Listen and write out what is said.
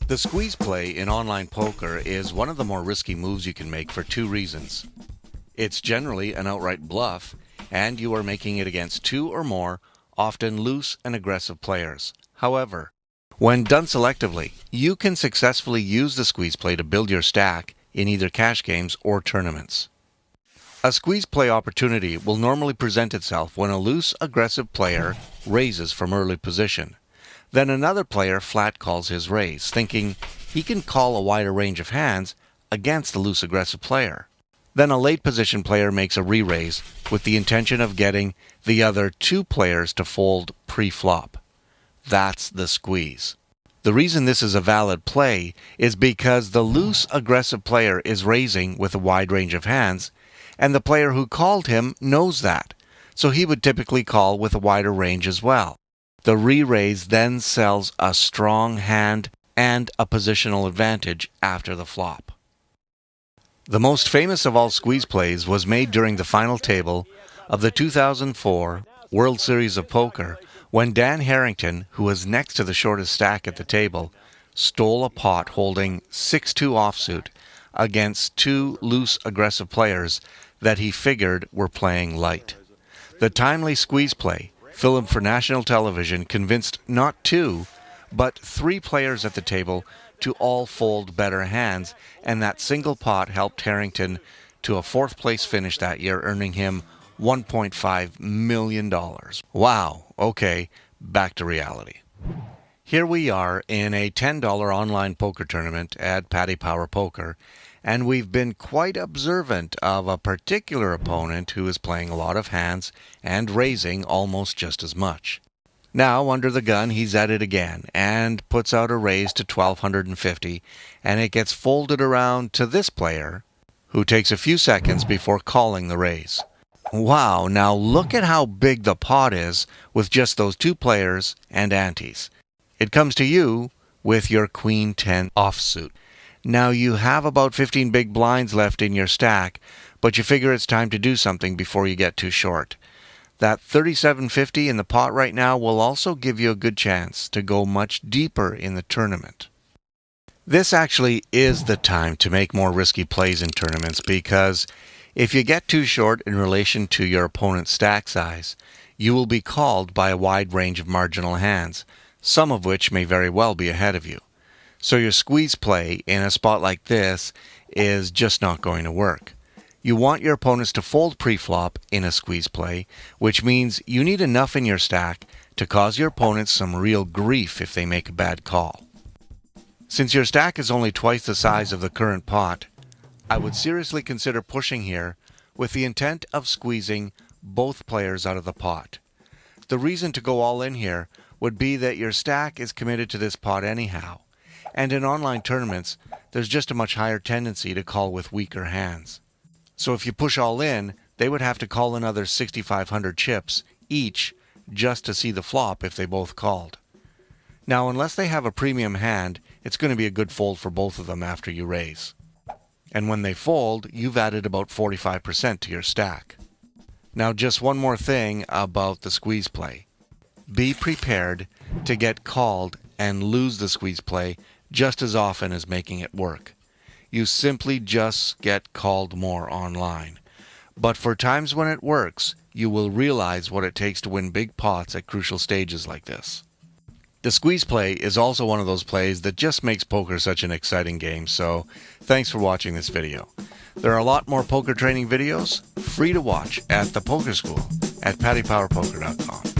The squeeze play in online poker is one of the more risky moves you can make for two reasons. It's generally an outright bluff, and you are making it against two or more, often loose and aggressive players. However, when done selectively, you can successfully use the squeeze play to build your stack in either cash games or tournaments. A squeeze play opportunity will normally present itself when a loose, aggressive player raises from early position. Then another player flat calls his raise, thinking he can call a wider range of hands against the loose, aggressive player. Then a late position player makes a re-raise with the intention of getting the other two players to fold pre-flop. That's the squeeze. The reason this is a valid play is because the loose, aggressive player is raising with a wide range of hands, and the player who called him knows that, so he would typically call with a wider range as well. The re-raise then sells a strong hand and a positional advantage after the flop. The most famous of all squeeze plays was made during the final table of the 2004 World Series of Poker, when Dan Harrington, who was next to the shortest stack at the table, stole a pot holding 6-2 offsuit against two loose, aggressive players that he figured were playing light. The timely squeeze play, filmed for national television, convinced not two, but three players at the table to all fold better hands, and that single pot helped Harrington to a fourth-place finish that year, earning him $1.5 million. Wow, okay, back to reality. Here we are in a $10 online poker tournament at Paddy Power Poker, and we've been quite observant of a particular opponent who is playing a lot of hands and raising almost just as much. Now, under the gun, he's at it again and puts out a raise to $1,250, and it gets folded around to this player, who takes a few seconds before calling the raise. Wow, now look at how big the pot is with just those two players and antes. It comes to you with your Queen 10 offsuit. Now you have about 15 big blinds left in your stack, but you figure it's time to do something before you get too short. That $37.50 in the pot right now will also give you a good chance to go much deeper in the tournament. This actually is the time to make more risky plays in tournaments, because if you get too short in relation to your opponent's stack size, you will be called by a wide range of marginal hands, some of which may very well be ahead of you. So your squeeze play in a spot like this is just not going to work. You want your opponents to fold pre-flop in a squeeze play, which means you need enough in your stack to cause your opponents some real grief if they make a bad call. Since your stack is only twice the size of the current pot, I would seriously consider pushing here with the intent of squeezing both players out of the pot. The reason to go all in here would be that your stack is committed to this pot anyhow, and in online tournaments, there's just a much higher tendency to call with weaker hands. So if you push all in, they would have to call another 6,500 chips each just to see the flop if they both called. Now, unless they have a premium hand, it's going to be a good fold for both of them after you raise. And when they fold, you've added about 45% to your stack. Now, just one more thing about the squeeze play. Be prepared to get called and lose the squeeze play just as often as making it work. You simply just get called more online. But for times when it works, you will realize what it takes to win big pots at crucial stages like this. The squeeze play is also one of those plays that just makes poker such an exciting game, so thanks for watching this video. There are a lot more poker training videos free to watch at the Poker School at paddypowerpoker.com.